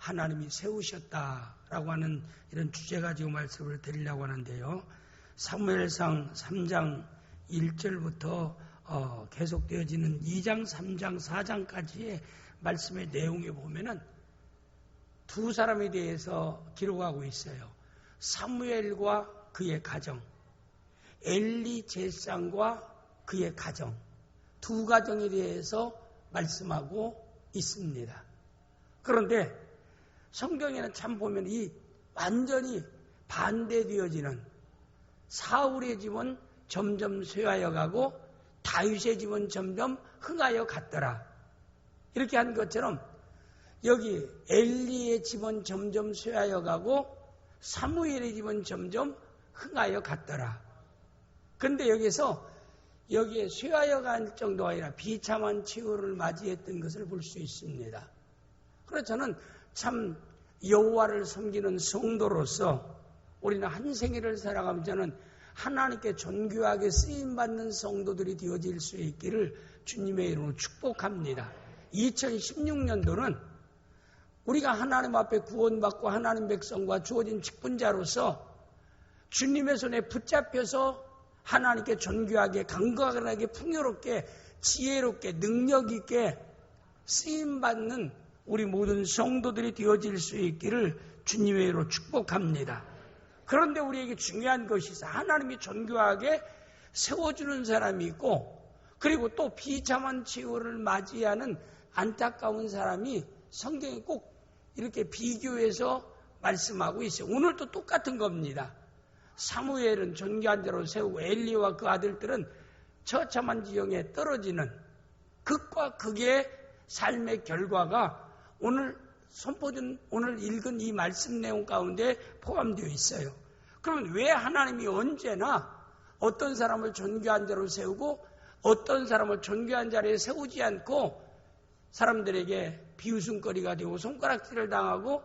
하나님이 세우셨다라고 하는 이런 주제 가지고 말씀을 드리려고 하는데요. 사무엘상 3장 1절부터 계속되어지는 2장, 3장, 4장까지의 말씀의 내용에 보면은 두 사람에 대해서 기록하고 있어요. 사무엘과 그의 가정, 엘리 제사장과 그의 가정, 두 가정에 대해서 말씀하고 있습니다. 그런데 성경에는 참 보면 이 완전히 반대되어지는 사울의 집은 점점 쇠하여 가고 다윗의 집은 점점 흥하여 갔더라. 이렇게 한 것처럼 여기 엘리의 집은 점점 쇠하여 가고 사무엘의 집은 점점 흥하여 갔더라. 그런데 여기에 쇠하여 갈 정도가 아니라 비참한 최후를 맞이했던 것을 볼 수 있습니다. 그래서 저는 참 여호와를 섬기는 성도로서 우리는 한 생애를 살아가면 저는 하나님께 존귀하게 쓰임받는 성도들이 되어질 수 있기를 주님의 이름으로 축복합니다. 2016년도는 우리가 하나님 앞에 구원받고 하나님 백성과 주어진 직분자로서 주님의 손에 붙잡혀서 하나님께 존귀하게 강건하게 풍요롭게 지혜롭게 능력 있게 쓰임받는 우리 모든 성도들이 되어질 수 있기를 주님의 이름으로 축복합니다. 그런데 우리에게 중요한 것이 있어. 하나님이 존귀하게 세워주는 사람이 있고 그리고 또 비참한 최후를 맞이하는 안타까운 사람이 성경에 꼭 이렇게 비교해서 말씀하고 있어요. 오늘도 똑같은 겁니다. 사무엘은 존귀한 대로 세우고 엘리와 그 아들들은 처참한 지경에 떨어지는 극과 극의 삶의 결과가 오늘 선포된 오늘 읽은 이 말씀 내용 가운데 포함되어 있어요. 그러면 왜 하나님이 언제나 어떤 사람을 존귀한 자로 세우고 어떤 사람을 존귀한 자리에 세우지 않고 사람들에게 비웃음거리가 되고 손가락질을 당하고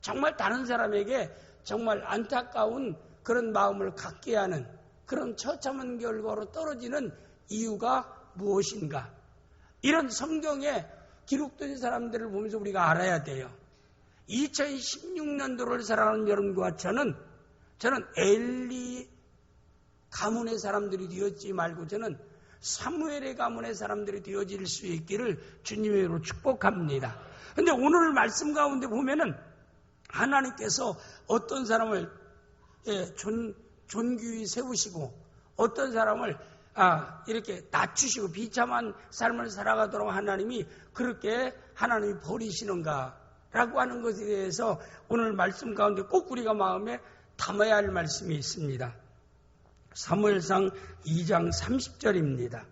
정말 다른 사람에게 정말 안타까운 그런 마음을 갖게 하는 그런 처참한 결과로 떨어지는 이유가 무엇인가? 이런 성경에 기록된 사람들을 보면서 우리가 알아야 돼요. 2016년도를 살아가는 여러분과 저는 엘리 가문의 사람들이 되었지 말고 저는 사무엘의 가문의 사람들이 되어질 수 있기를 주님의 이름으로 축복합니다. 그런데 오늘 말씀 가운데 보면은 하나님께서 어떤 사람을 존귀히 세우시고 어떤 사람을 이렇게 낮추시고 비참한 삶을 살아가도록 하나님이 그렇게 하나님이 버리시는가라고 하는 것에 대해서 오늘 말씀 가운데 꼭 우리가 마음에 담아야 할 말씀이 있습니다. 사무엘상 2장 30절입니다.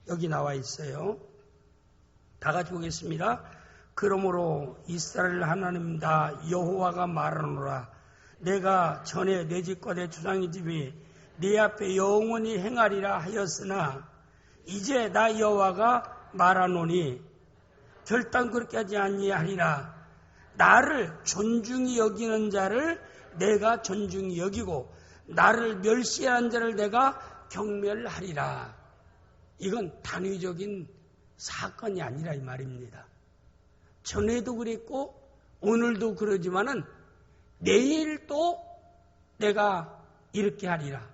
여기 나와 있어요. 다 같이 보겠습니다. 그러므로 이스라엘 하나님 다 여호와가 말하노라. 내가 전에 내 집과 내 조상의 집이 네 앞에 영원히 행하리라 하였으나 이제 나 여호와가 말하노니 결단 그렇게 하지 아니하리라. 나를 존중히 여기는 자를 내가 존중히 여기고 나를 멸시하는 자를 내가 경멸하리라. 이건 단위적인 사건이 아니라 이 말입니다. 전에도 그랬고 오늘도 그러지만은 내일도 내가 이렇게 하리라.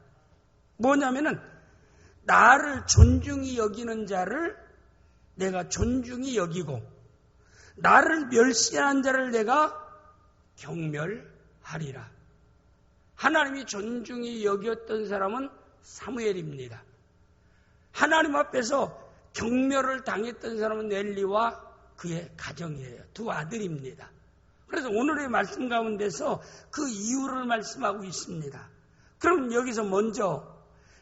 뭐냐면은 나를 존중히 여기는 자를 내가 존중히 여기고 나를 멸시하는 자를 내가 경멸하리라. 하나님이 존중히 여겼던 사람은 사무엘입니다. 하나님 앞에서 경멸을 당했던 사람은 엘리와 그의 가정이에요. 두 아들입니다. 그래서 오늘의 말씀 가운데서 그 이유를 말씀하고 있습니다. 그럼 여기서 먼저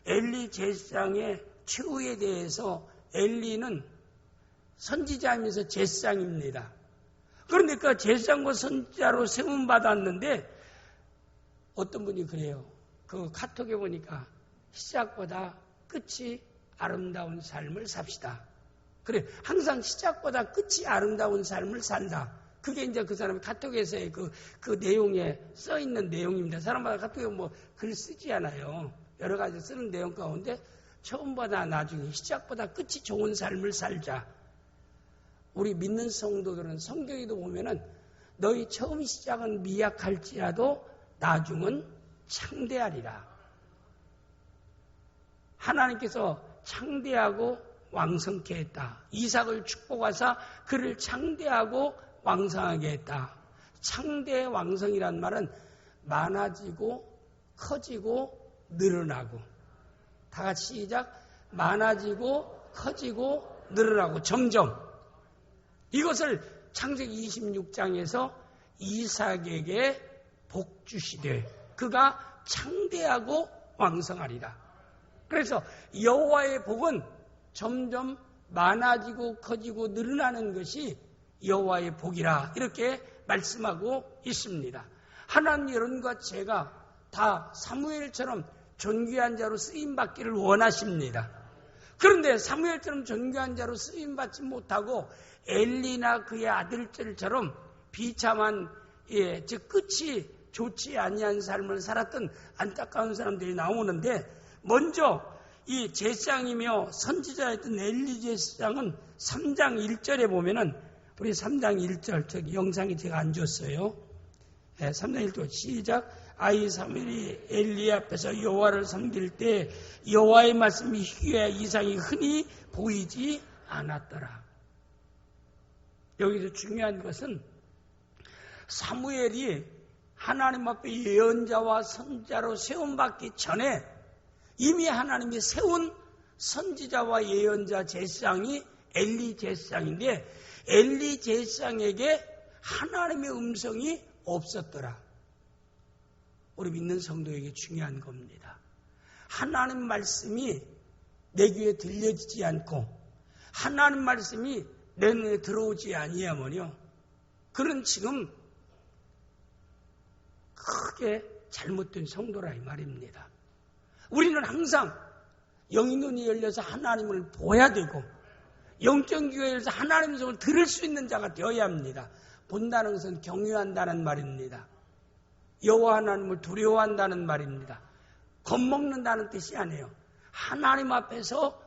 엘리 제사장의 최후에 대해서 엘리는 선지자이면서 제사장입니다. 그런데 그 제사장과 선지자로 세움받았는데 어떤 분이 그래요. 그 카톡에 보니까 시작보다 끝이 아름다운 삶을 삽시다. 그래, 항상 시작보다 끝이 아름다운 삶을 산다. 그게 이제 그 사람의 카톡에서의 그 내용에 써 있는 내용입니다. 사람마다 카톡에 뭐 글 쓰지 않아요. 여러 가지 쓰는 내용 가운데 처음보다 나중에 시작보다 끝이 좋은 삶을 살자. 우리 믿는 성도들은 성경에도 보면은 너희 처음 시작은 미약할지라도 나중은 창대하리라. 하나님께서 창대하고 왕성케 했다. 이삭을 축복하사 그를 창대하고 왕성하게 했다. 창대 왕성이란 말은 많아지고 커지고 늘어나고. 다 같이 시작. 많아지고 커지고 늘어나고 점점. 이것을 창세기 26장에서 이삭에게 복 주시되 그가 창대하고 왕성하리라. 그래서 여호와의 복은 점점 많아지고 커지고 늘어나는 것이 여호와의 복이라 이렇게 말씀하고 있습니다. 하나님 여러분과 제가 다 사무엘처럼 존귀한 자로 쓰임받기를 원하십니다. 그런데 사무엘처럼 존귀한 자로 쓰임받지 못하고 엘리나 그의 아들들처럼 비참한 즉 끝이 좋지 아니한 삶을 살았던 안타까운 사람들이 나오는데 먼저 이 제사장이며 선지자였던 엘리 제사장은 3장 1절에 보면은 우리 3장 1절 저기 영상에 제가 안 줬어요. 3장 1절 시작. 아이 사무엘이 엘리 앞에서 여호와를 섬길 때 여호와의 말씀이 희귀해 이상이 흔히 보이지 않았더라. 여기서 중요한 것은 사무엘이 하나님 앞에 예언자와 선지자로 세움받기 전에 이미 하나님이 세운 선지자와 예언자 제사장이 엘리 제사장인데 엘리 제사장에게 하나님의 음성이 없었더라. 우리 믿는 성도에게 중요한 겁니다. 하나님 말씀이 내 귀에 들려지지 않고 하나님 말씀이 내 눈에 들어오지 아니하면요. 그런 지금 크게 잘못된 성도라 이 말입니다. 우리는 항상 영의 눈이 열려서 하나님을 보아야 되고 영적 교회에서 하나님의 성을 들을 수 있는 자가 되어야 합니다. 본다는 것은 경외한다는 말입니다. 여호와 하나님을 두려워한다는 말입니다. 겁먹는다는 뜻이 아니에요. 하나님 앞에서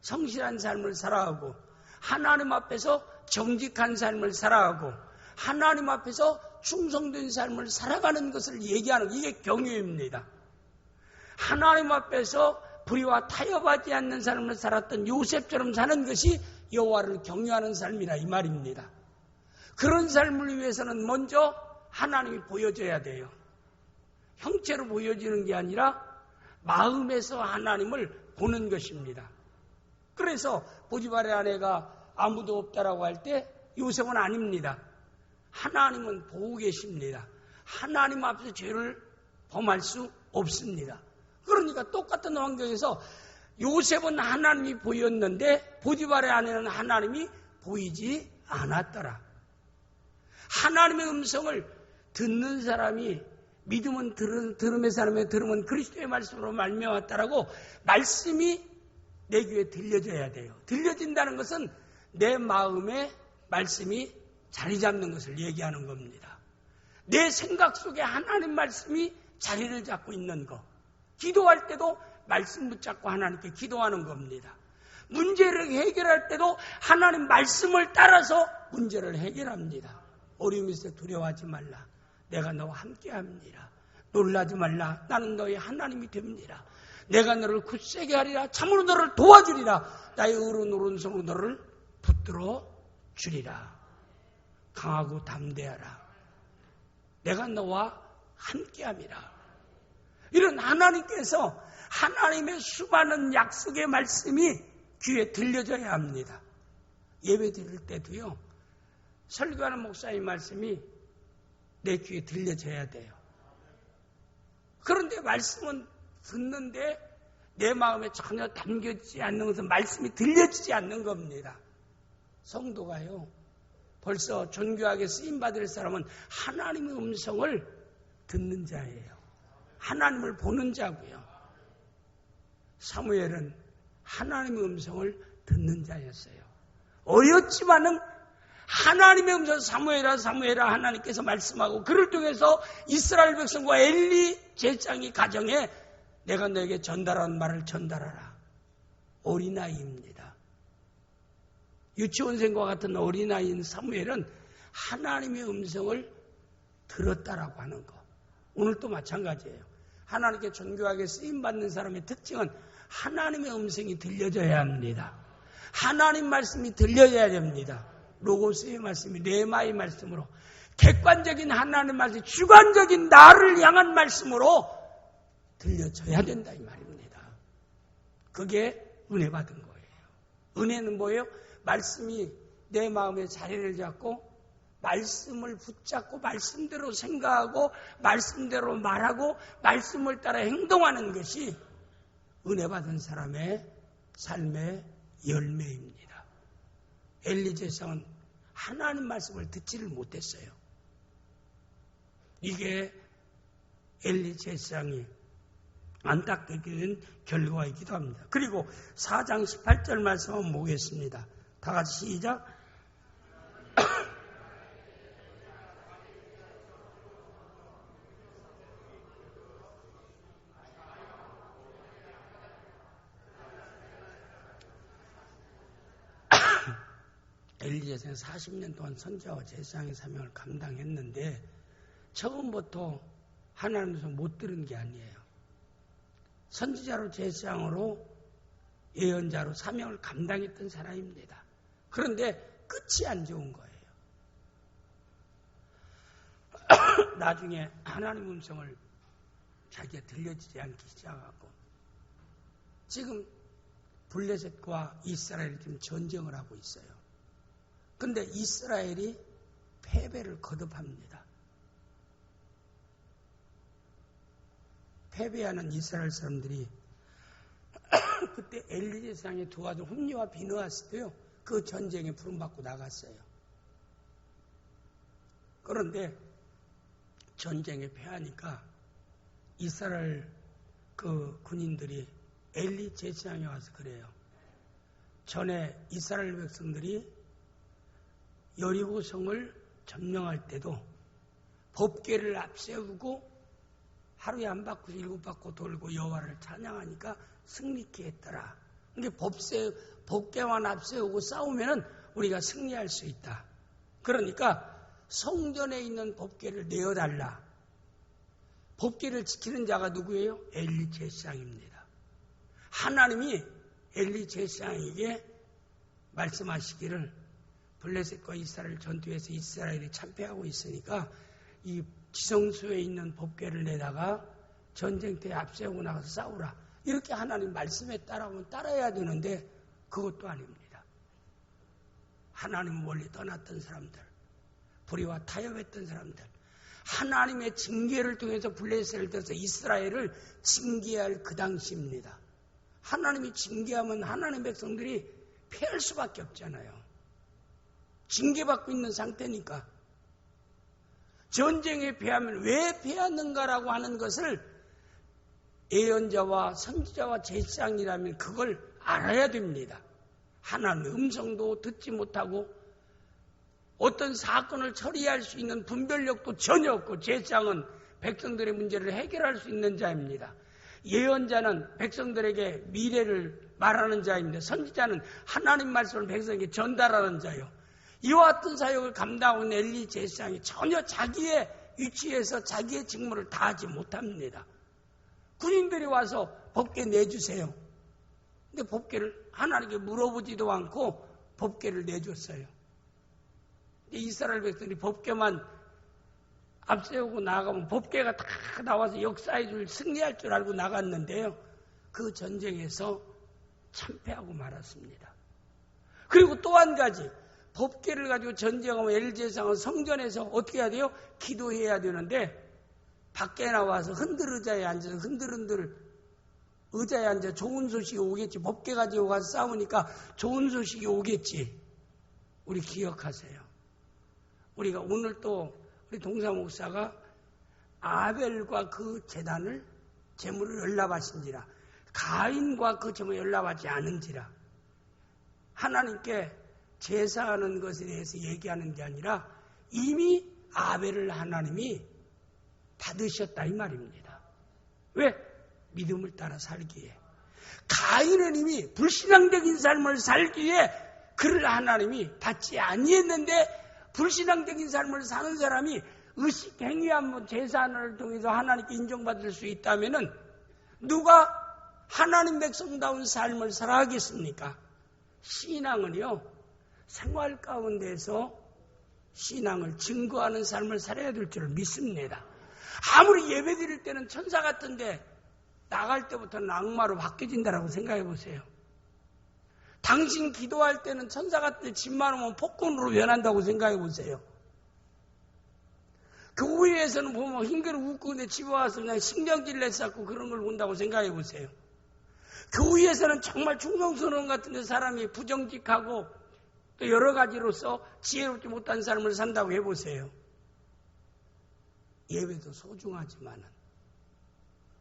성실한 삶을 살아가고 하나님 앞에서 정직한 삶을 살아가고 하나님 앞에서 충성된 삶을 살아가는 것을 얘기하는 이게 경외입니다. 하나님 앞에서 불의와 타협하지 않는 삶을 살았던 요셉처럼 사는 것이 여호와를 경외하는 삶이라 이 말입니다. 그런 삶을 위해서는 먼저 하나님이 보여줘야 돼요. 형체로 보여지는 게 아니라 마음에서 하나님을 보는 것입니다. 그래서 보디발의 아내가 아무도 없다라고 할 때 요셉은 아닙니다. 하나님은 보고 계십니다. 하나님 앞에서 죄를 범할 수 없습니다. 그러니까 똑같은 환경에서 요셉은 하나님이 보였는데 보디발의 아내는 하나님이 보이지 않았더라. 하나님의 음성을 듣는 사람이 믿음은 들음의 사람의 들음은 그리스도의 말씀으로 말미암았다라고 말씀이 내 귀에 들려져야 돼요. 들려진다는 것은 내 마음에 말씀이 자리 잡는 것을 얘기하는 겁니다. 내 생각 속에 하나님 말씀이 자리를 잡고 있는 것. 기도할 때도 말씀 붙잡고 하나님께 기도하는 겁니다. 문제를 해결할 때도 하나님 말씀을 따라서 문제를 해결합니다. 어려움이 있을 때 두려워하지 말라. 내가 너와 함께합니다. 놀라지 말라. 나는 너의 하나님이 됩니다. 내가 너를 굳세게 하리라. 참으로 너를 도와주리라. 나의 의로운 오른손으로 너를 붙들어 주리라. 강하고 담대하라. 내가 너와 함께함이라. 이런 하나님께서 하나님의 수많은 약속의 말씀이 귀에 들려져야 합니다. 예배 드릴 때도요. 설교하는 목사의 말씀이 내 귀에 들려져야 돼요. 그런데 말씀은 듣는데 내 마음에 전혀 담겨지지 않는 것은 말씀이 들려지지 않는 겁니다. 성도가요. 벌써 존귀하게 쓰임받을 사람은 하나님의 음성을 듣는 자예요. 하나님을 보는 자고요. 사무엘은 하나님의 음성을 듣는 자였어요. 어렸지만은 하나님의 음성 사무엘아 사무엘아 하나님께서 말씀하고 그를 통해서 이스라엘 백성과 엘리 제사장이 가정에 내가 너에게 전달한 말을 전달하라. 어린아이입니다. 유치원생과 같은 어린아이인 사무엘은 하나님의 음성을 들었다라고 하는 거. 오늘도 마찬가지예요. 하나님께 존귀하게 쓰임받는 사람의 특징은 하나님의 음성이 들려져야 합니다. 하나님 말씀이 들려져야 됩니다. 로고스의 말씀이 레마의 말씀으로 객관적인 하나님 말씀, 주관적인 나를 향한 말씀으로 들려져야 된다 이 말입니다. 그게 은혜 받은 거예요. 은혜는 뭐예요? 말씀이 내 마음에 자리를 잡고 말씀을 붙잡고 말씀대로 생각하고 말씀대로 말하고 말씀을 따라 행동하는 것이 은혜 받은 사람의 삶의 열매입니다. 엘리 제사장은 하나님 말씀을 듣지를 못했어요. 이게 엘리 제사장이 안타깝게 된 결과이기도 합니다. 그리고 4장 18절 말씀 한번 보겠습니다. 다 같이 시작. 엘리 제사장은 40년 동안 선지자와 제사장의 사명을 감당했는데 처음부터 하나님께서 못 들은 게 아니에요. 선지자로 제사장으로 예언자로 사명을 감당했던 사람입니다. 그런데 끝이 안 좋은 거예요. 나중에 하나님 음성을 자기가 들려지지 않기 시작하고 지금 블레셋과 이스라엘이 지금 전쟁을 하고 있어요. 그런데 이스라엘이 패배를 거듭합니다. 패배하는 이스라엘 사람들이 그때 엘리 제사장의 두 아들 홈리와 비느하스도요 그 전쟁에 부름받고 나갔어요. 그런데 전쟁에 패하니까 이스라엘 그 군인들이 엘리 제사장에 와서 그래요. 전에 이스라엘 백성들이 여리고성을 점령할 때도 법궤를 앞세우고 하루에 한 바퀴 7바퀴 돌고 여호와를 찬양하니까 승리케 했더라. 그러니까 법궤만 앞세우고 싸우면은 우리가 승리할 수 있다. 그러니까 성전에 있는 법궤를 내어달라. 법궤를 지키는 자가 누구예요? 엘리 제사장입니다. 하나님이 엘리 제사장에게 말씀하시기를 블레셋과 이스라엘 전투에서 이스라엘이 참패하고 있으니까 이 지성소에 있는 법궤를 내다가 전쟁터에 앞세우고 나가서 싸우라. 이렇게 하나님 말씀에 따라오면 따라야 되는데 그것도 아닙니다. 하나님 멀리 떠났던 사람들, 불의와 타협했던 사람들, 하나님의 징계를 통해서 블레셋을 통해서 이스라엘을 징계할 그 당시입니다. 하나님이 징계하면 하나님 백성들이 패할 수밖에 없잖아요. 징계받고 있는 상태니까. 전쟁에 패하면 왜 패하는가라고 하는 것을 예언자와 선지자와 제사장이라면 그걸 알아야 됩니다. 하나님의 음성도 듣지 못하고 어떤 사건을 처리할 수 있는 분별력도 전혀 없고 제사장은 백성들의 문제를 해결할 수 있는 자입니다. 예언자는 백성들에게 미래를 말하는 자입니다. 선지자는 하나님 말씀을 백성에게 전달하는 자요. 이와 같은 사역을 감당하고 있는 엘리 제사장이 전혀 자기의 위치에서 자기의 직무를 다하지 못합니다. 군인들이 와서 법궤 내주세요. 근데 법궤를 하나님께 물어보지도 않고 법궤를 내줬어요. 이스라엘 백성들이 법궤만 앞세우고 나가면 법궤가 다 나와서 역사의 줄 승리할 줄 알고 나갔는데요. 그 전쟁에서 참패하고 말았습니다. 그리고 또 한 가지 법궤를 가지고 전쟁하면 엘리 제사장은 성전에서 어떻게 해야 돼요? 기도해야 되는데 밖에 나와서 흔들 의자에 앉아서 흔들흔들 의자에 앉아 좋은 소식이 오겠지. 법궤 가지고 가서 싸우니까 좋은 소식이 오겠지. 우리 기억하세요. 우리가 오늘 또 우리 동사 목사가 아벨과 그 제단을 제물을 연락하신지라 가인과 그 제물을 연락하지 않은지라 하나님께 제사하는 것에 대해서 얘기하는 게 아니라 이미 아벨을 하나님이 받으셨다 이 말입니다. 왜? 믿음을 따라 살기에. 가인은 이미 불신앙적인 삶을 살기에 그를 하나님이 받지 아니했는데 불신앙적인 삶을 사는 사람이 의식 행위 한번 제사를 통해서 하나님께 인정받을 수 있다면은 누가 하나님 백성다운 삶을 살아가겠습니까? 신앙은요, 생활 가운데서 신앙을 증거하는 삶을 살아야 될 줄 믿습니다. 아무리 예배 드릴 때는 천사 같은데 나갈 때부터는 악마로 바뀌어진다라고 생각해 보세요. 당신 기도할 때는 천사 같은데 집만 오면 폭군으로 변한다고 생각해 보세요. 교회에서는 보면 힘들어 웃고 근데 집에 와서 그냥 신경질 내쌌고 그런 걸 본다고 생각해 보세요. 교회에서는 정말 충성스러운 같은데 사람이 부정직하고 또 여러 가지로서 지혜롭지 못한 삶을 산다고 해보세요. 예배도 소중하지만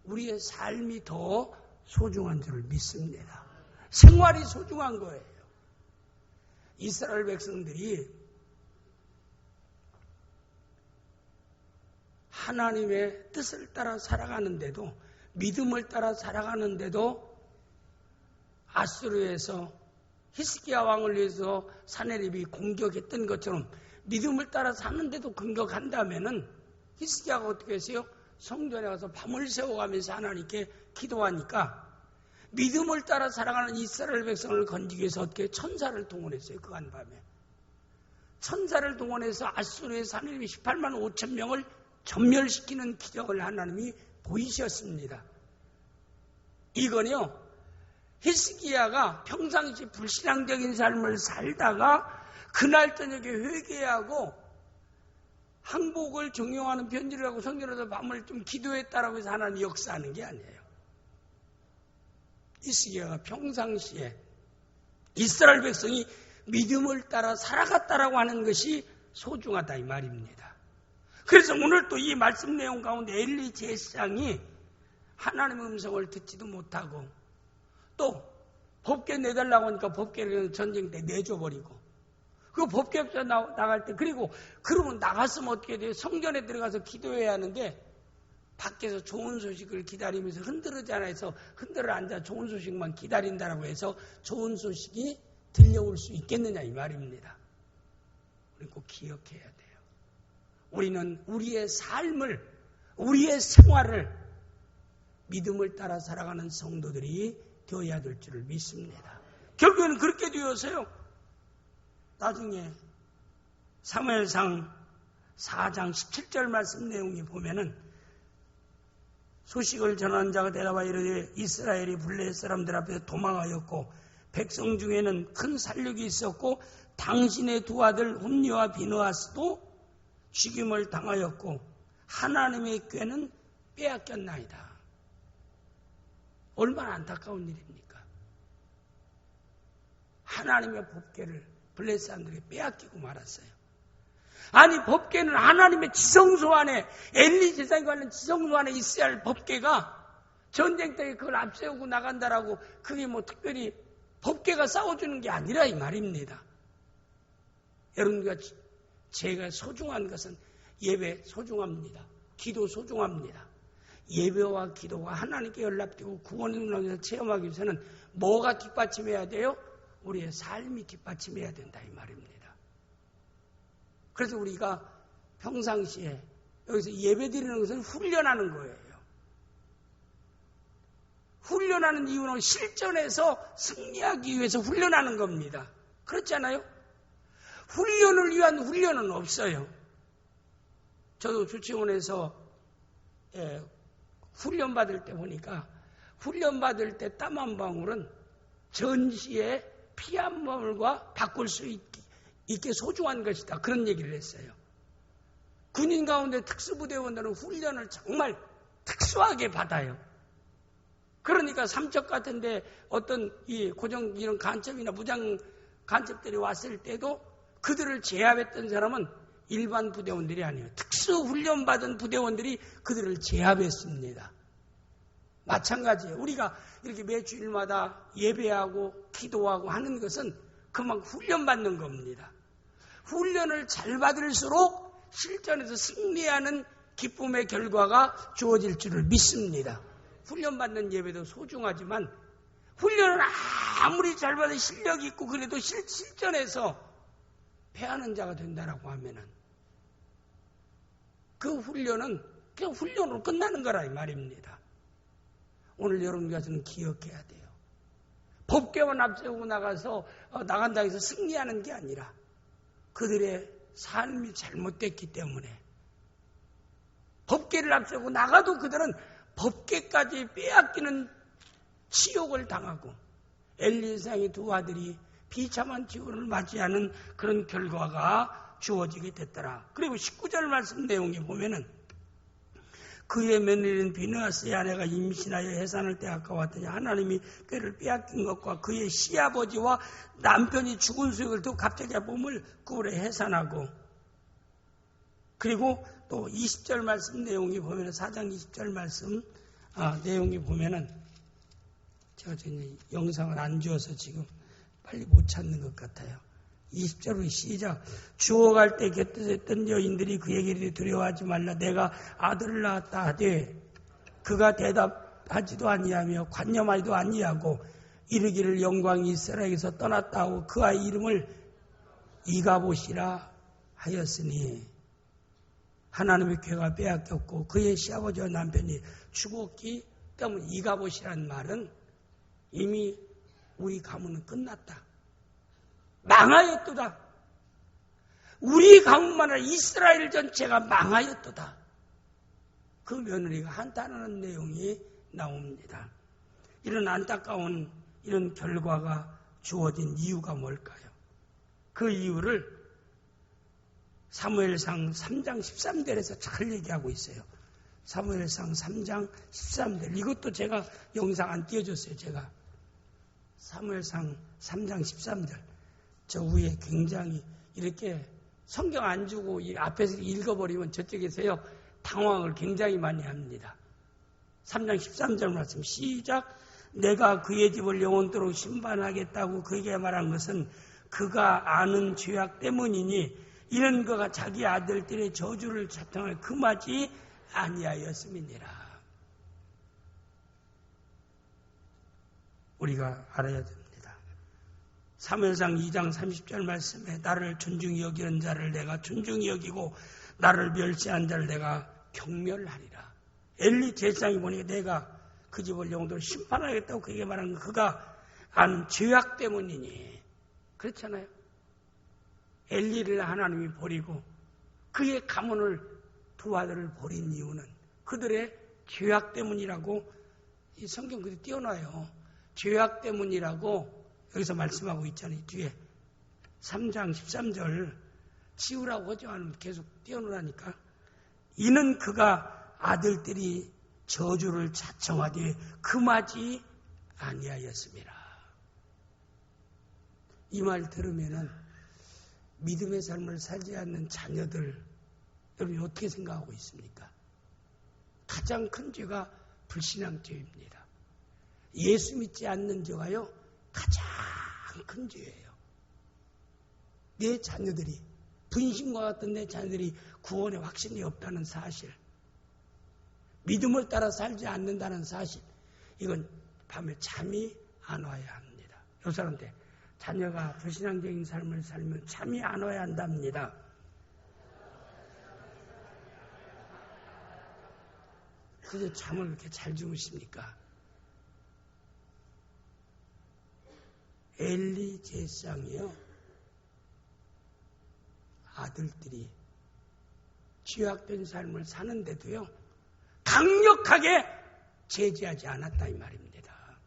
우리의 삶이 더 소중한 줄을 믿습니다. 생활이 소중한 거예요. 이스라엘 백성들이 하나님의 뜻을 따라 살아가는데도, 믿음을 따라 살아가는데도 아수르에서 히스기야 왕을 위해서 사네립이 공격했던 것처럼 믿음을 따라 사는데도 공격한다면은 히스기야가 어떻게 했어요? 성전에 가서 밤을 새워가면서 하나님께 기도하니까 믿음을 따라 살아가는 이스라엘 백성을 건지기 위해서 어떻게 천사를 동원했어요. 그 한밤에. 천사를 동원해서 아수르의 사네립이 18만 5천 명을 전멸시키는 기적을 하나님이 보이셨습니다. 이건요, 히스기야가 평상시 불신앙적인 삶을 살다가 그날 저녁에 회개하고 항복을 종용하는 편지를 하고 성전에서 밤을 좀 기도했다라고 해서 하나님이 역사하는 게 아니에요. 히스기야가 평상시에 이스라엘 백성이 믿음을 따라 살아갔다라고 하는 것이 소중하다 이 말입니다. 그래서 오늘 또 이 말씀 내용 가운데 엘리 제사장이 하나님의 음성을 듣지도 못하고 또 법궤 내달라고 하니까 법궤를 전쟁 때 내줘버리고 그 법궤 없어 나갈 때 그러면 나갔으면 어떻게 돼요? 성전에 들어가서 기도해야 하는데 밖에서 좋은 소식을 기다리면서 흔들어져 해서 흔들어 앉아 좋은 소식만 기다린다라고 해서 좋은 소식이 들려올 수 있겠느냐 이 말입니다. 그리고 기억해야 돼요. 우리는 우리의 삶을, 우리의 생활을 믿음을 따라 살아가는 성도들이 되어야 될 줄을 믿습니다. 결국에는 그렇게 되어서요. 나중에 사무엘상 4장 17절 말씀 내용이 보면은 소식을 전하는 자가 대답하여 이르되 이스라엘이 블레셋 사람들 앞에서 도망하였고 백성 중에는 큰 살육이 있었고 당신의 두 아들 홈니와 비느하스도 죽임을 당하였고 하나님의 궤는 빼앗겼나이다. 얼마나 안타까운 일입니까? 하나님의 법궤를 블레셋 사람들이 빼앗기고 말았어요. 아니 법궤는 하나님의 지성소 안에 엘리 제사장이 관련 지성소 안에 있어야 할 법궤가 전쟁 때 그걸 앞세우고 나간다라고 그게 뭐 특별히 법궤가 싸워주는 게 아니라 이 말입니다. 여러분과 제가 소중한 것은 예배 소중합니다. 기도 소중합니다. 예배와 기도가 하나님께 연락되고 구원의 능력에서 체험하기 위해서는 뭐가 뒷받침해야 돼요? 우리의 삶이 뒷받침해야 된다 이 말입니다. 그래서 우리가 평상시에 여기서 예배 드리는 것은 훈련하는 거예요. 훈련하는 이유는 실전에서 승리하기 위해서 훈련하는 겁니다. 그렇지 않아요? 훈련을 위한 훈련은 없어요. 저도 주치원에서 훈련 받을 때 보니까 훈련 받을 때 땀 한 방울은 전시에 피 한 방울과 바꿀 수 있게 소중한 것이다. 그런 얘기를 했어요. 군인 가운데 특수부대원들은 훈련을 정말 특수하게 받아요. 그러니까 삼척 같은데 어떤 이 고정 이런 간첩이나 무장 간첩들이 왔을 때도 그들을 제압했던 사람은 일반 부대원들이 아니에요. 특수 훈련 받은 부대원들이 그들을 제압했습니다. 마찬가지예요. 우리가 이렇게 매주일마다 예배하고 기도하고 하는 것은 그만 훈련받는 겁니다. 훈련을 잘 받을수록 실전에서 승리하는 기쁨의 결과가 주어질 줄을 믿습니다. 훈련받는 예배도 소중하지만 훈련을 아무리 잘 받은 실력이 있고 그래도 실전에서 패하는 자가 된다라고 하면은 그 훈련은 그냥 훈련으로 끝나는 거라 이 말입니다. 오늘 여러분께서는 기억해야 돼요. 법궤만 앞세우고 나간다 해서 승리하는 게 아니라 그들의 삶이 잘못됐기 때문에 법궤를 앞세우고 나가도 그들은 법궤까지 빼앗기는 치욕을 당하고 엘리사의 두 아들이 비참한 지원을 맞이하는 그런 결과가 주어지게 됐더라. 그리고 19절 말씀 내용에 보면은 그의 며느리는 비느하스의 아내가 임신하여 해산할 때 아까웠더니 하나님이 꾀를 빼앗긴 것과 그의 시아버지와 남편이 죽은 소식을 듣고 갑자기 몸을 꿀에 해산하고 그리고 또 20절 말씀 내용이 보면은 4장 20절 말씀 내용이 보면은 제가 지금 영상을 안 주어서 지금 빨리 못 찾는 것 같아요. 20절로 시작. 주워갈 때 곁에 있던 여인들이 그에게 이르되 두려워하지 말라. 내가 아들을 낳았다 하되 그가 대답하지도 아니하며 관념하지도 아니하고 이르기를 영광이 이스라엘에게서 떠났다 하고 그 아이 이름을 이가봇이라 하였으니 하나님의 궤가 빼앗겼고 그의 시아버지와 남편이 죽었기 때문에 이가봇이라는 말은 이미 우리 가문은 끝났다. 망하였도다. 우리 가문만 아니라 이스라엘 전체가 망하였도다. 그 며느리가 한탄하는 내용이 나옵니다. 이런 안타까운 이런 결과가 주어진 이유가 뭘까요? 그 이유를 사무엘상 3장 13절에서 잘 얘기하고 있어요. 사무엘상 3장 13절. 이것도 제가 영상 안 띄워줬어요. 제가 사무엘상 3장 13절. 저 위에 굉장히 이렇게 성경 안 주고 이 앞에서 읽어버리면 저쪽에서요 당황을 굉장히 많이 합니다. 3장 13절 말씀 시작. 내가 그의 집을 영원토록 심판하겠다고 그에게 말한 것은 그가 아는 죄악 때문이니 이는 그가 자기 아들들의 저주를 자청할 금하지 아니하였음이니라. 우리가 알아야 됩니다. 사무엘상 2장 30절 말씀에 나를 존중히 여기는 자를 내가 존중히 여기고 나를 멸시한 자를 내가 경멸하리라. 엘리 제사장이 보니 내가 그 집을 영원토록 심판하겠다고 그에게 말한 건 그가 아는 죄악 때문이니. 그렇잖아요. 엘리를 하나님이 버리고 그의 가문을 두 아들을 버린 이유는 그들의 죄악 때문이라고 이 성경 그대로 띄워놔요. 죄악 때문이라고 여기서 말씀하고 있잖아요. 뒤에 3장 13절 지우라고 하지 않으면 계속 띄워놓으라니까. 이는 그가 아들들이 저주를 자청하되 금하지 아니하였습니다. 이 말 들으면은 믿음의 삶을 살지 않는 자녀들 여러분이 어떻게 생각하고 있습니까? 가장 큰 죄가 불신앙죄입니다. 예수 믿지 않는 죄가요 가장 큰 죄예요. 내 자녀들이 분신과 같은 내 자녀들이 구원의 확신이 없다는 사실, 믿음을 따라 살지 않는다는 사실, 이건 밤에 잠이 안 와야 합니다. 요 사람들 자녀가 불신앙적인 삶을 살면 잠이 안 와야 한답니다. 그래서 잠을 그렇게 잘 주무십니까? 엘리 제사장이요 아들들이 죄악된 삶을 사는데도요 강력하게 제지하지 않았다 이 말입니다.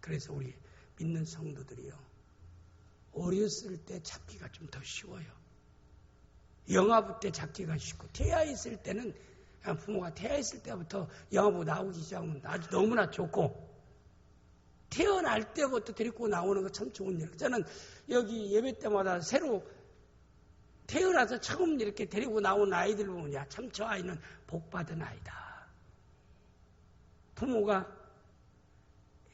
그래서 우리 믿는 성도들이요 어렸을 때 잡기가 좀 더 쉬워요. 영아부 때 잡기가 쉽고 태아 있을 때는 부모가 태아 있을 때부터 영아부 나오기 시작하면 아주 너무나 좋고 태어날 때부터 데리고 나오는 거 참 좋은 일. 저는 여기 예배 때마다 새로 태어나서 처음 이렇게 데리고 나온 아이들 보면 야, 참 저 아이는 복받은 아이다. 부모가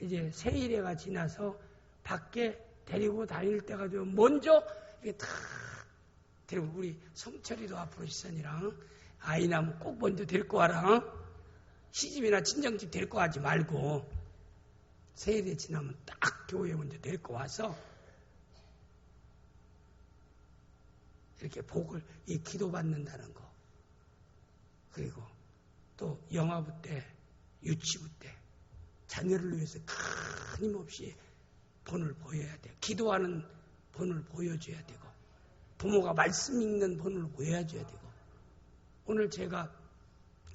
이제 생일회가 지나서 밖에 데리고 다닐 때가 되면 먼저 이렇게 탁 데리고 우리 성철이도 앞으로 시선이랑 아이 낳으면 꼭 먼저 데리고 와라. 시집이나 친정집 데리고 가지 말고 생일회 지나면 딱 교회에 먼저 데리고 와서 이렇게 복을 기도받는다는 거. 그리고 또 영아부 때, 유치부 때 자녀를 위해서 끊임없이 본을 보여야 돼요. 기도하는 본을 보여줘야 되고 부모가 말씀 읽는 본을 보여줘야 되고 오늘 제가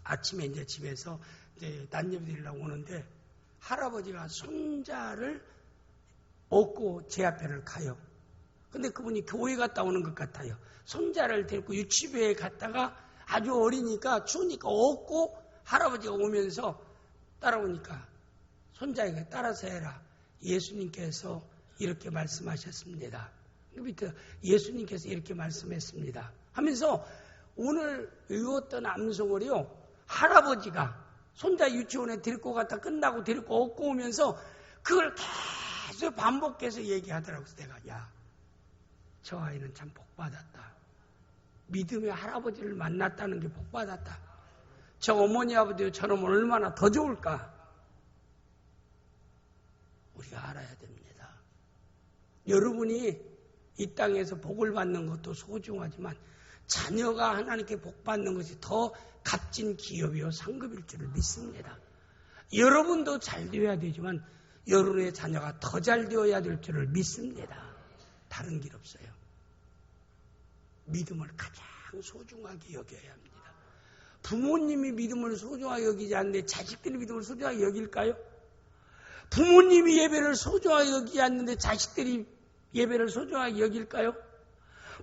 아침에 이제 집에서 이제 난예배 드리려고 오는데 할아버지가 손자를 업고 제 앞에를 가요. 근데 그분이 교회 갔다 오는 것 같아요. 손자를 데리고 유치부에 갔다가 아주 어리니까 추우니까 업고 할아버지가 오면서 따라오니까 손자에게 따라서 해라. 예수님께서 이렇게 말씀하셨습니다. 밑에 예수님께서 이렇게 말씀했습니다. 하면서 오늘 읽었던 암송을요. 할아버지가 손자 유치원에 데리고 갔다 끝나고 데리고 업고 오면서 그걸 계속 반복해서 얘기하더라고요. 내가 저 아이는 참 복받았다. 믿음의 할아버지를 만났다는 게 복받았다. 저 어머니 아버지도 저놈 얼마나 더 좋을까? 우리가 알아야 됩니다. 여러분이 이 땅에서 복을 받는 것도 소중하지만 자녀가 하나님께 복 받는 것이 더 값진 기업이요 상급일 줄을 믿습니다. 여러분도 잘 되어야 되지만 여러분의 자녀가 더 잘 되어야 될 줄을 믿습니다. 다른 길 없어요. 믿음을 가장 소중하게 여겨야 합니다. 부모님이 믿음을 소중하게 여기지 않는데 자식들이 믿음을 소중하게 여길까요? 부모님이 예배를 소중하게 여기지 않는데 자식들이 예배를 소중하게 여길까요?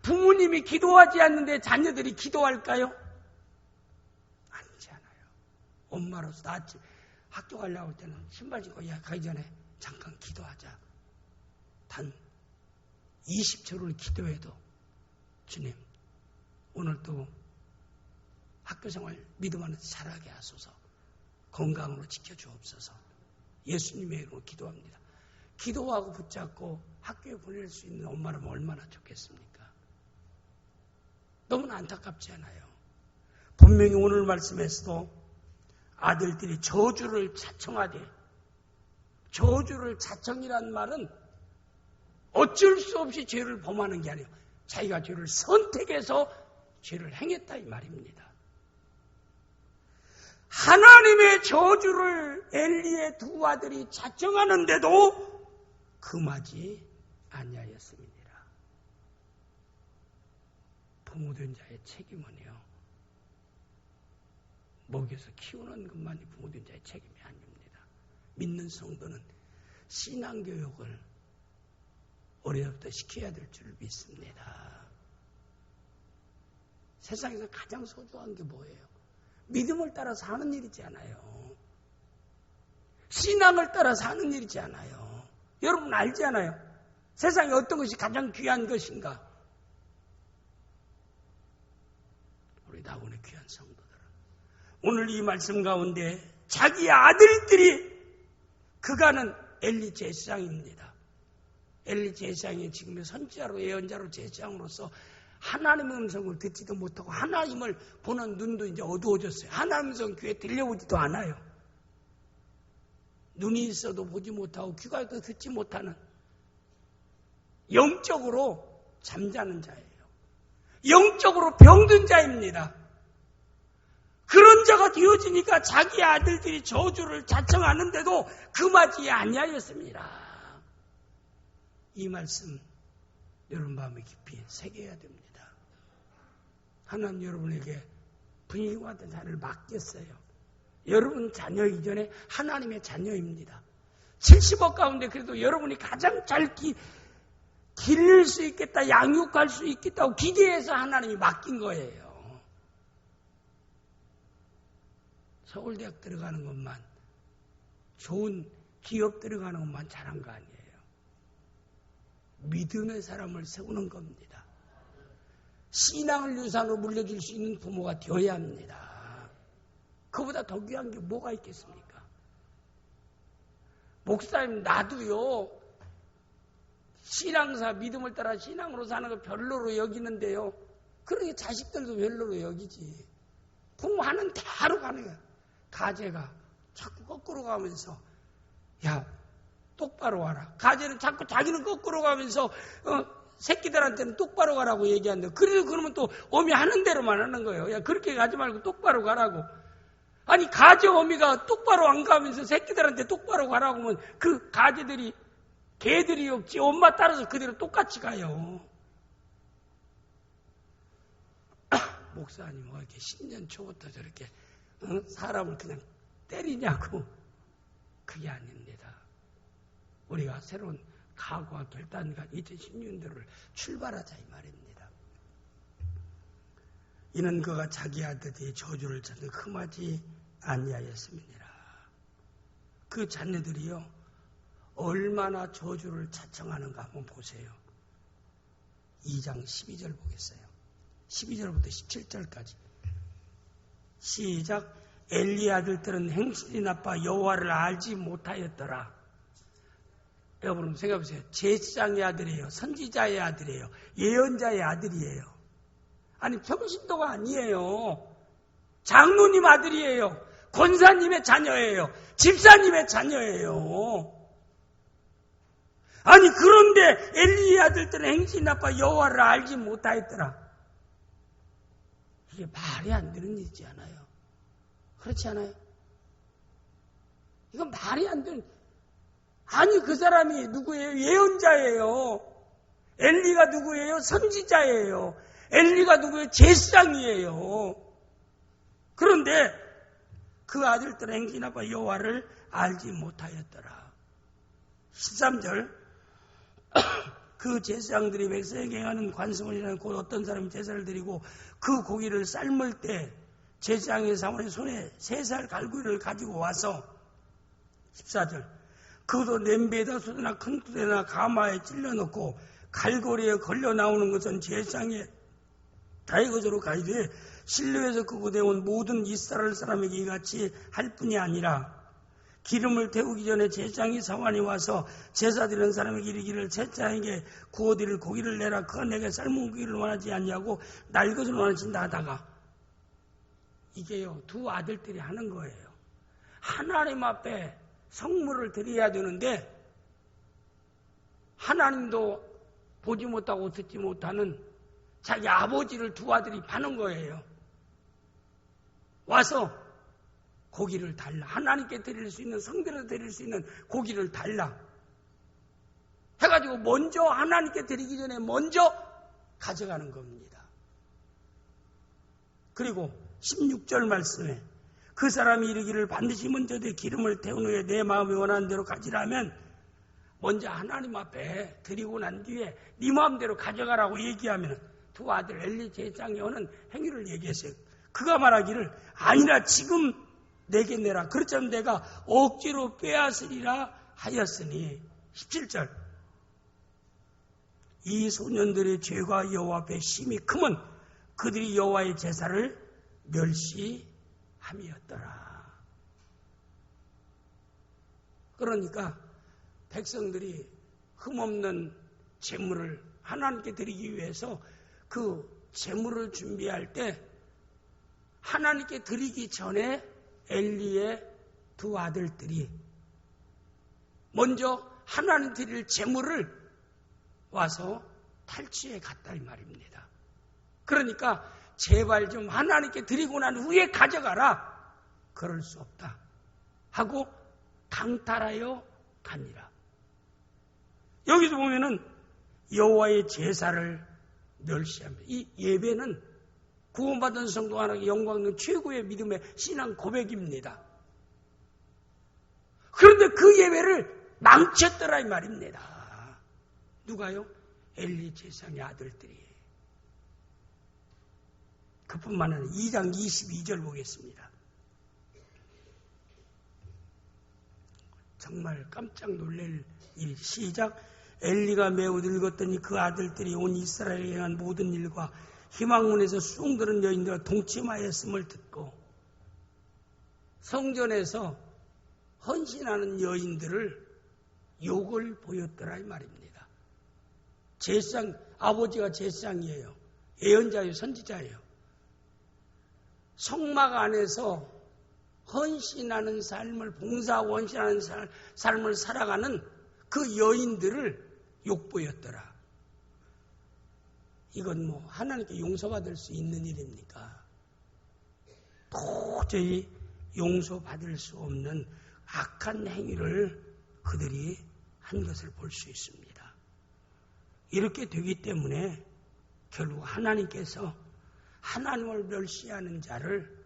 부모님이 기도하지 않는데 자녀들이 기도할까요? 아니지 않아요. 엄마로서 나 아침 학교 가려고 할 때는 신발 신고 가기 전에 잠깐 기도하자. 단 20초를 기도해도 주님 오늘도 학교생활 믿음 안에서 잘하게 하소서. 건강으로 지켜주옵소서. 예수님의 이름으로 기도합니다. 기도하고 붙잡고 학교에 보낼 수 있는 엄마라면 얼마나 좋겠습니까? 너무나 안타깝지 않아요? 분명히 오늘 말씀에서도 아들들이 저주를 자청하되 저주를 자청이란 말은 어쩔 수 없이 죄를 범하는 게 아니에요. 자기가 죄를 선택해서 죄를 행했다 이 말입니다. 하나님의 저주를 엘리의 두 아들이 자청하는데도 금하지 아니하였습니다. 부모된 자의 책임은요. 먹여서 키우는 것만이 부모된 자의 책임이 아닙니다. 믿는 성도는 신앙교육을 어려서부터 시켜야 될 줄 믿습니다. 세상에서 가장 소중한 게 뭐예요? 믿음을 따라 사는 일이지 않아요. 신앙을 따라 사는 일이지 않아요. 여러분 알지 않아요? 세상에 어떤 것이 가장 귀한 것인가? 우리 나군의 귀한 성도들은 오늘 이 말씀 가운데 자기 아들들이 그가는 엘리 제사장입니다. 엘리 제사장이 지금의 선지자로 예언자로 제사장으로서 하나님의 음성을 듣지도 못하고 하나님을 보는 눈도 이제 어두워졌어요. 하나님의 음성 귀에 들려오지도 않아요. 눈이 있어도 보지 못하고 귀가 있어도 듣지 못하는 영적으로 잠자는 자예요. 영적으로 병든 자입니다. 그런 자가 되어지니까 자기 아들들이 저주를 자청하는데도 금하지 아니하였습니다. 이 말씀 여러분 마음에 깊이 새겨야 됩니다. 하나님 여러분에게 분위기와 같은 자를 맡겼어요. 여러분 자녀 이전에 하나님의 자녀입니다. 70억 가운데 그래도 여러분이 가장 잘 기를 수 있겠다, 양육할 수 있겠다고 기대해서 하나님이 맡긴 거예요. 서울대학 들어가는 것만, 좋은 기업 들어가는 것만 잘한 거 아니에요. 믿음의 사람을 세우는 겁니다. 신앙을 유산으로 물려줄 수 있는 부모가 되어야 합니다. 그보다 더 귀한 게 뭐가 있겠습니까? 목사님 나도요. 신앙사 믿음을 따라 신앙으로 사는 거 별로로 여기는데요. 그러게 자식들도 별로로 여기지. 부모 하는 대로 가는 거야. 가재가 자꾸 거꾸로 가면서 야 똑바로 와라. 가재는 자꾸 자기는 거꾸로 가면서 새끼들한테는 똑바로 가라고 얘기한다. 그러면 또 어미 하는 대로만 하는 거예요. 야, 그렇게 가지 말고 똑바로 가라고. 아니, 가재 어미가 똑바로 안 가면서 새끼들한테 똑바로 가라고 하면 그 가재들이, 개들이 없지. 엄마 따라서 그대로 똑같이 가요. 목사님, 뭐 이렇게 10년 초부터 저렇게 사람을 그냥 때리냐고. 그게 아닙니다. 우리가 새로운 각오와 결단과 2016년도를 출발하자 이 말입니다. 이는 그가 자기 아들이 저주를 찾는 흠하지 아니하였음이니라. 그 자녀들이요 얼마나 저주를 자청하는가 한번 보세요. 2장 12절 보겠어요. 12절부터 17절까지 시작. 엘리 아들들은 행실이 나빠 여호와를 알지 못하였더라. 여러분 생각해보세요. 제사장의 아들이에요. 선지자의 아들이에요. 예언자의 아들이에요. 아니 평신도가 아니에요. 장로님 아들이에요. 권사님의 자녀예요. 집사님의 자녀예요. 아니 그런데 엘리의 아들들은 행실이 나빠 여호와를 알지 못하였더라. 이게 말이 안 되는 일이지 않아요? 그렇지 않아요? 이건 말이 안 되는. 아니 그 사람이 누구예요? 예언자예요. 엘리가 누구예요? 선지자예요. 엘리가 누구예요? 제사장이에요. 그런데 그 아들들은 행실나빠 여호와를 알지 못하였더라. 13절 그 제사장들이 백성에게 행하는 관성을이라는 곧 어떤 사람이 제사를 드리고 그 고기를 삶을 때 제사장의 사원의 손에 3살 갈고리를 가지고 와서 14절 그도 냄비에다 쏟으나 큰 뚜대나 가마에 찔러 넣고 갈고리에 걸려 나오는 것은 제사장의 다이거저로 가이되 실로에서 끄고대온 모든 이스라엘 사람에게 이같이 할 뿐이 아니라 기름을 태우기 전에 제사장이 사환이 와서 제사 드리는 사람에게 이르기를 제사장에게 구워드릴 고기를 내라. 그가 내게 삶은 고기를 원하지 않냐고 날 것을 원하신다 하다가 이게요 2 아들들이 하는 거예요. 하나님 앞에 성물을 드려야 되는데 하나님도 보지 못하고 듣지 못하는 자기 아버지를 2 아들이 파는 거예요. 와서 고기를 달라. 하나님께 드릴 수 있는, 성대로 드릴 수 있는 고기를 달라. 해가지고 먼저 하나님께 드리기 전에 먼저 가져가는 겁니다. 그리고 16절 말씀에 그 사람이 이르기를 반드시 먼저 내 기름을 태운 후에 내 마음이 원하는 대로 가지라면 먼저 하나님 앞에 드리고 난 뒤에 네 마음대로 가져가라고 얘기하면 2 아들 엘리 제사장이 오는 행위를 얘기했어요. 그가 말하기를 아니라 지금 내게 내라. 그렇자면 내가 억지로 빼앗으리라 하였으니 17절 이 소년들의 죄가 여호와 앞에 심히 크면 그들이 여호와의 제사를 멸시함이었더라. 그러니까 백성들이 흠없는 제물을 하나님께 드리기 위해서 그 제물을 준비할 때 하나님께 드리기 전에 엘리의 2 아들들이 먼저 하나님 드릴 제물을 와서 탈취해 갔다 이 말입니다. 그러니까 제발 좀 하나님께 드리고 난 후에 가져가라. 그럴 수 없다 하고 강탈하여 가니라. 여기서 보면은 여호와의 제사를 멸시합니다. 이 예배는 구원받은 성도 하나에게 영광 있는 최고의 믿음의 신앙 고백입니다. 그런데 그 예배를 망쳤더라 이 말입니다. 누가요? 엘리 제사장의 아들들이. 그뿐만 아니라 2장 22절 보겠습니다. 정말 깜짝 놀랄 일. 시작. 엘리가 매우 늙었더니 그 아들들이 온 이스라엘에 행한 모든 일과 희망문에서 수종드는 여인들과 동침하였음을 듣고 성전에서 헌신하는 여인들을 욕을 보였더라 이 말입니다. 제사장, 아버지가 제사장이에요. 예언자예요. 선지자예요. 성막 안에서 헌신하는 삶을, 봉사하고 헌신하는 삶을 살아가는 그 여인들을 욕보였더라. 이건 뭐 하나님께 용서받을 수 있는 일입니까? 도저히 용서받을 수 없는 악한 행위를 그들이 한 것을 볼 수 있습니다. 이렇게 되기 때문에 결국 하나님께서 하나님을 멸시하는 자를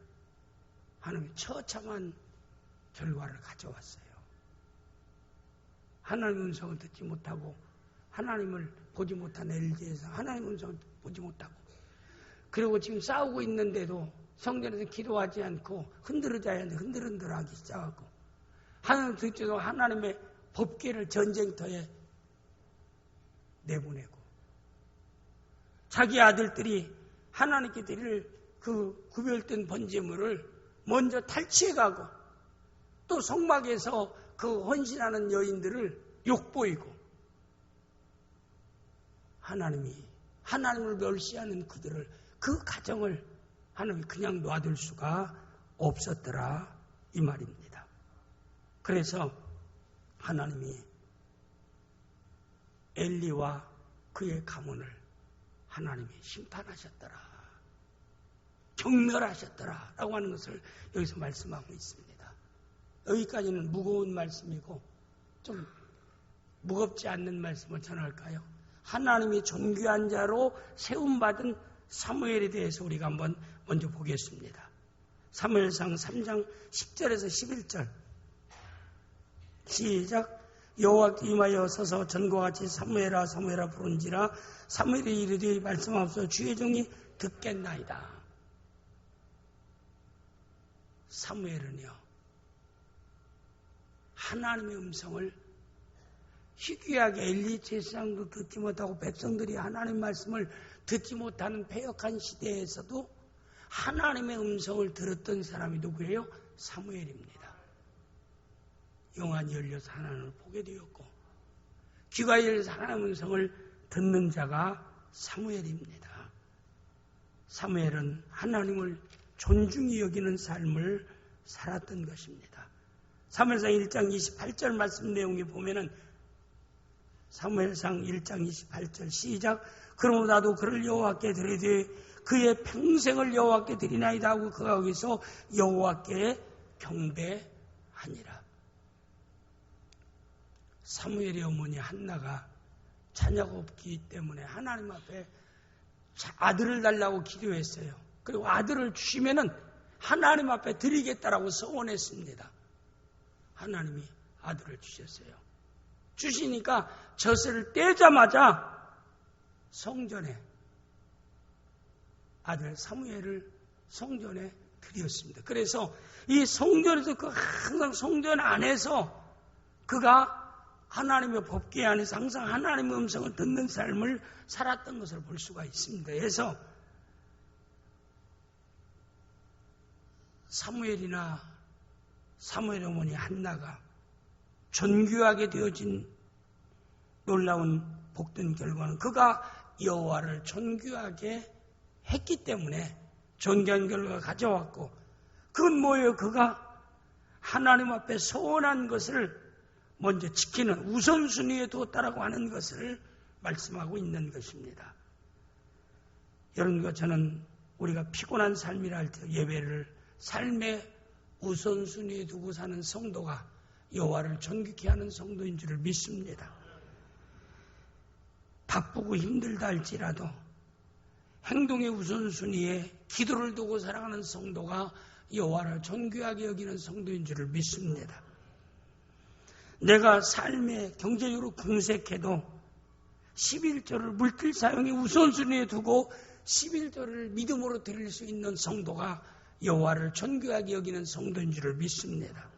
하나님이 처참한 결과를 가져왔어요. 하나님의 음성을 듣지 못하고 하나님을 보지 못한 LG에서 하나님의 음성을 보지 못하고 그리고 지금 싸우고 있는데도 성전에서 기도하지 않고 흔들어져야 하는데 흔들흔들하기 시작하고 하나님 듣지도 하나님의 법궤를 전쟁터에 내보내고 자기 아들들이 하나님께 드릴 그 구별된 번제물을 먼저 탈취해가고 또 성막에서 그 헌신하는 여인들을 욕보이고 하나님을 멸시하는 그들을 그 가정을 하나님이 그냥 놔둘 수가 없었더라 이 말입니다. 그래서 하나님이 엘리와 그의 가문을 하나님이 심판하셨더라. 경멸하셨더라 라고 하는 것을 여기서 말씀하고 있습니다. 여기까지는 무거운 말씀이고 좀 무겁지 않는 말씀을 전할까요? 하나님이 존귀한 자로 세움받은 사무엘에 대해서 우리가 한번 먼저 보겠습니다. 사무엘상 3장 10절에서 11절 시작. 여호와께 임하여 서서 전과 같이 사무엘아 사무엘아 부른지라 사무엘이 이르되 말씀하옵소서 주의 종이 듣겠나이다. 사무엘은요 하나님의 음성을 희귀하게 엘리 제사장도 듣지 못하고 백성들이 하나님의 말씀을 듣지 못하는 패역한 시대에서도 하나님의 음성을 들었던 사람이 누구예요? 사무엘입니다. 영안이 열려서 하나님을 보게 되었고 귀가 열려서 하나님의 음성을 듣는 자가 사무엘입니다. 사무엘은 하나님을 존중히 여기는 삶을 살았던 것입니다. 사무엘상 1장 28절 말씀 내용에 보면은 사무엘상 1장 28절 시작. 그러므로 나도 그를 여호와께 드리되 그의 평생을 여호와께 드리나이다 하고 그가 거기서 여호와께 경배하니라. 사무엘의 어머니 한나가 자녀가 없기 때문에 하나님 앞에 아들을 달라고 기도했어요. 그리고 아들을 주시면은 하나님 앞에 드리겠다라고 서원했습니다. 하나님이 아들을 주셨어요. 주시니까 젖을 떼자마자 성전에 아들 사무엘을 성전에 드렸습니다. 그래서 이 성전에서 항상 성전 안에서 그가 하나님의 법궤 안에서 항상 하나님의 음성을 듣는 삶을 살았던 것을 볼 수가 있습니다. 그래서 사무엘이나 사무엘 어머니 한나가 존귀하게 되어진 놀라운 복된 결과는 그가 여호와를 존귀하게 했기 때문에 존귀한 결과가 가져왔고 그건 뭐예요? 그가 하나님 앞에 소원한 것을 먼저 지키는 우선순위에 두었다라고 하는 것을 말씀하고 있는 것입니다. 여러분과 저는 우리가 피곤한 삶이라 할 때 예배를 삶의 우선순위에 두고 사는 성도가 여호와를 존귀케 하는 성도인 줄을 믿습니다. 바쁘고 힘들다 할지라도 행동의 우선순위에 기도를 두고 살아가는 성도가 여호와를 존귀하게 여기는 성도인 줄을 믿습니다. 내가 삶에 경제적으로 궁색해도 11조를 물질 사용의 우선순위에 두고 11조를 믿음으로 드릴 수 있는 성도가 여호와를 존귀하게 여기는 성도인 줄을 믿습니다.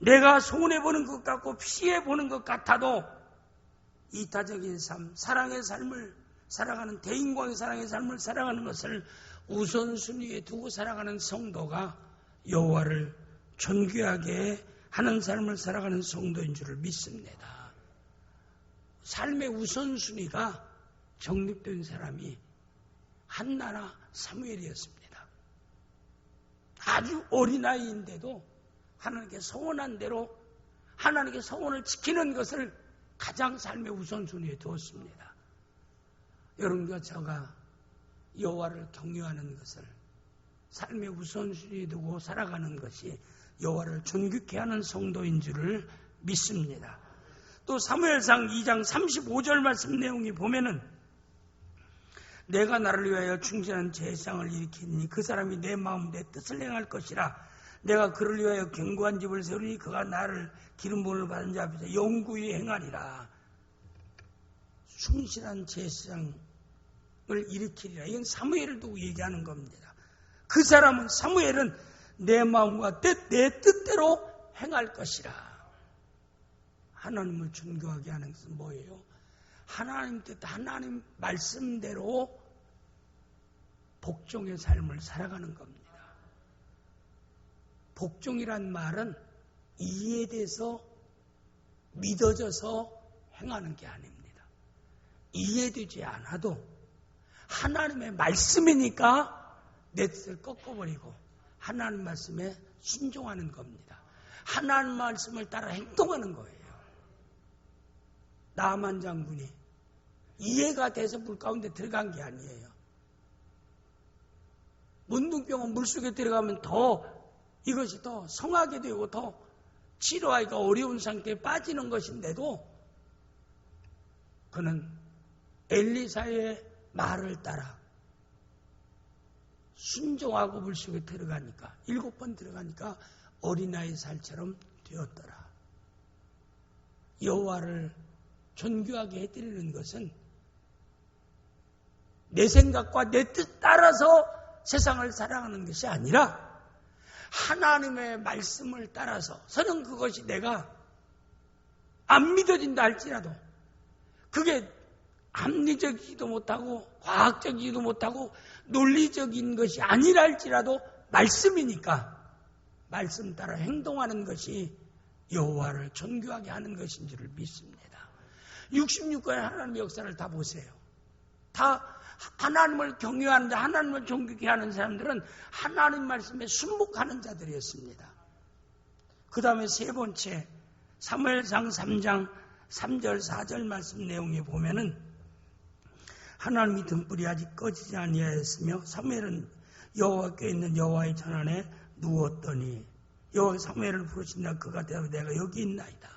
내가 손해보는 것 같고 피해보는 것 같아도 이타적인 삶, 사랑의 삶을 살아가는 대인광의 사랑의 삶을 살아가는 것을 우선순위에 두고 살아가는 성도가 여호와를 존귀하게 하는 삶을 살아가는 성도인 줄을 믿습니다. 삶의 우선순위가 정립된 사람이 한나나 사무엘이었습니다. 아주 어린아이인데도 하나님께 서원한 대로 하나님께 서원을 지키는 것을 가장 삶의 우선순위에 두었습니다. 여러분과 저가 여호와를 경외하는 것을 삶의 우선순위에 두고 살아가는 것이 여호와를 존귀케 하는 성도인 줄을 믿습니다. 또 사무엘상 2장 35절 말씀 내용이 보면은 내가 나를 위하여 충실한 제사장을 일으키니 그 사람이 내 마음 내 뜻을 행할 것이라. 내가 그를 위하여 견고한 집을 세우니 그가 나를 기름 부음을 받은 자 앞에서 영구히 행하리라. 충실한 제사장을 일으키리라. 이건 사무엘을 두고 얘기하는 겁니다. 그 사람은 사무엘은 내 마음과 내 뜻대로 행할 것이라. 하나님을 존경하게 하는 것은 뭐예요? 하나님 뜻, 하나님 말씀대로 복종의 삶을 살아가는 겁니다. 복종이란 말은 이해돼서 믿어져서 행하는 게 아닙니다. 이해되지 않아도 하나님의 말씀이니까 내 뜻을 꺾어버리고 하나님 말씀에 순종하는 겁니다. 하나님 말씀을 따라 행동하는 거예요. 나만 장군이 이해가 돼서 물 가운데 들어간 게 아니에요. 문둥병은 물속에 들어가면 이것이 더 성하게 되고 더 치료하기가 어려운 상태에 빠지는 것인데도 그는 엘리사의 말을 따라 순종하고 물속에 들어가니까 7번 들어가니까 어린아이 살처럼 되었더라. 여호와를 존귀하게 해드리는 것은 내 생각과 내 뜻 따라서 세상을 살아가는 것이 아니라 하나님의 말씀을 따라서 서는 그것이 내가 안 믿어진다 할지라도 그게 합리적이지도 못하고 과학적이지도 못하고 논리적인 것이 아니라 할지라도 말씀이니까 말씀 따라 행동하는 것이 여호와를 존귀하게 하는 것인 줄을 믿습니다. 66권의 하나님의 역사를 다 보세요. 다 하나님을 경외하는데 하나님을 존귀케 하는 사람들은 하나님 말씀에 순복하는 자들이었습니다. 그 다음에 세 번째 사무엘상 3장 3절 4절 말씀 내용에 보면은 하나님이 등불이 아직 꺼지지 아니하였으며 사무엘은 여호와께 있는 여호와의 전 안에 누웠더니 여호와 사무엘을 부르신다. 그가 대답해 내가 여기 있나이다.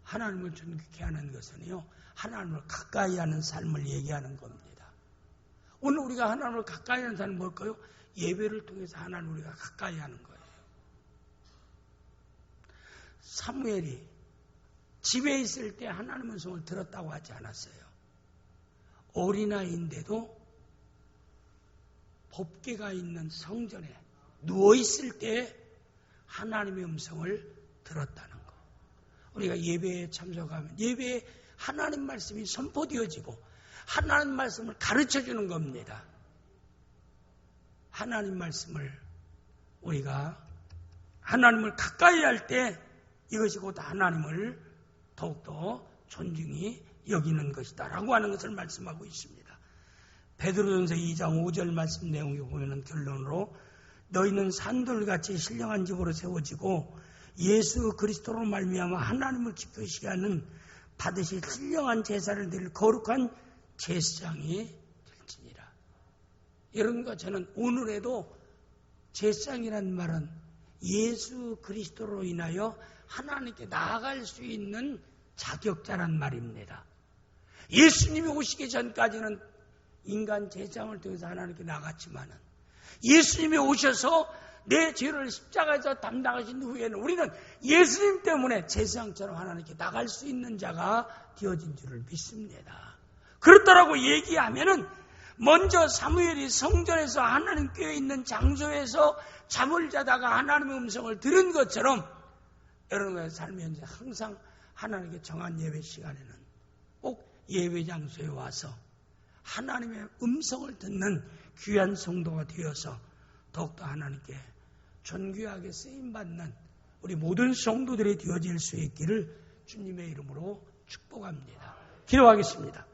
하나님을 존귀케 하는 것은요 하나님을 가까이 하는 삶을 얘기하는 겁니다. 오늘 우리가 하나님을 가까이 하는 삶은 뭘까요? 예배를 통해서 하나님을 우리가 가까이 하는 거예요. 사무엘이 집에 있을 때 하나님의 음성을 들었다고 하지 않았어요. 어린아이인데도 법궤가 있는 성전에 누워있을 때 하나님의 음성을 들었다는 거. 우리가 예배에 참석하면 예배에 하나님 말씀이 선포되어지고 하나님 말씀을 가르쳐주는 겁니다. 하나님 말씀을 우리가 하나님을 가까이 할 때 이것이 곧 하나님을 더욱더 존중히 여기는 것이다 라고 하는 것을 말씀하고 있습니다. 베드로전서 2장 5절 말씀 내용에 보면 결론으로 너희는 산돌같이 신령한 집으로 세워지고 예수 그리스도로 말미암아 하나님을 기쁘시게 하는 받으실 신령한 제사를 드릴 거룩한 제사장이 될지니라. 여러분과 저는 오늘에도 제사장이라는 말은 예수 그리스도로 인하여 하나님께 나아갈 수 있는 자격자란 말입니다. 예수님이 오시기 전까지는 인간 제사장을 통해서 하나님께 나갔지만은 예수님이 오셔서 내 죄를 십자가에서 담당하신 후에는 우리는 예수님 때문에 제사장처럼 하나님께 나갈 수 있는 자가 되어진 줄을 믿습니다. 그렇다라고 얘기하면은 먼저 사무엘이 성전에서 하나님 궤에 있는 장소에서 잠을 자다가 하나님의 음성을 들은 것처럼 여러분의 삶에 항상 하나님께 정한 예배 시간에는 꼭 예배 장소에 와서 하나님의 음성을 듣는 귀한 성도가 되어서 더욱더 하나님께 존귀하게 쓰임받는 우리 모든 성도들이 되어질 수 있기를 주님의 이름으로 축복합니다. 기도하겠습니다.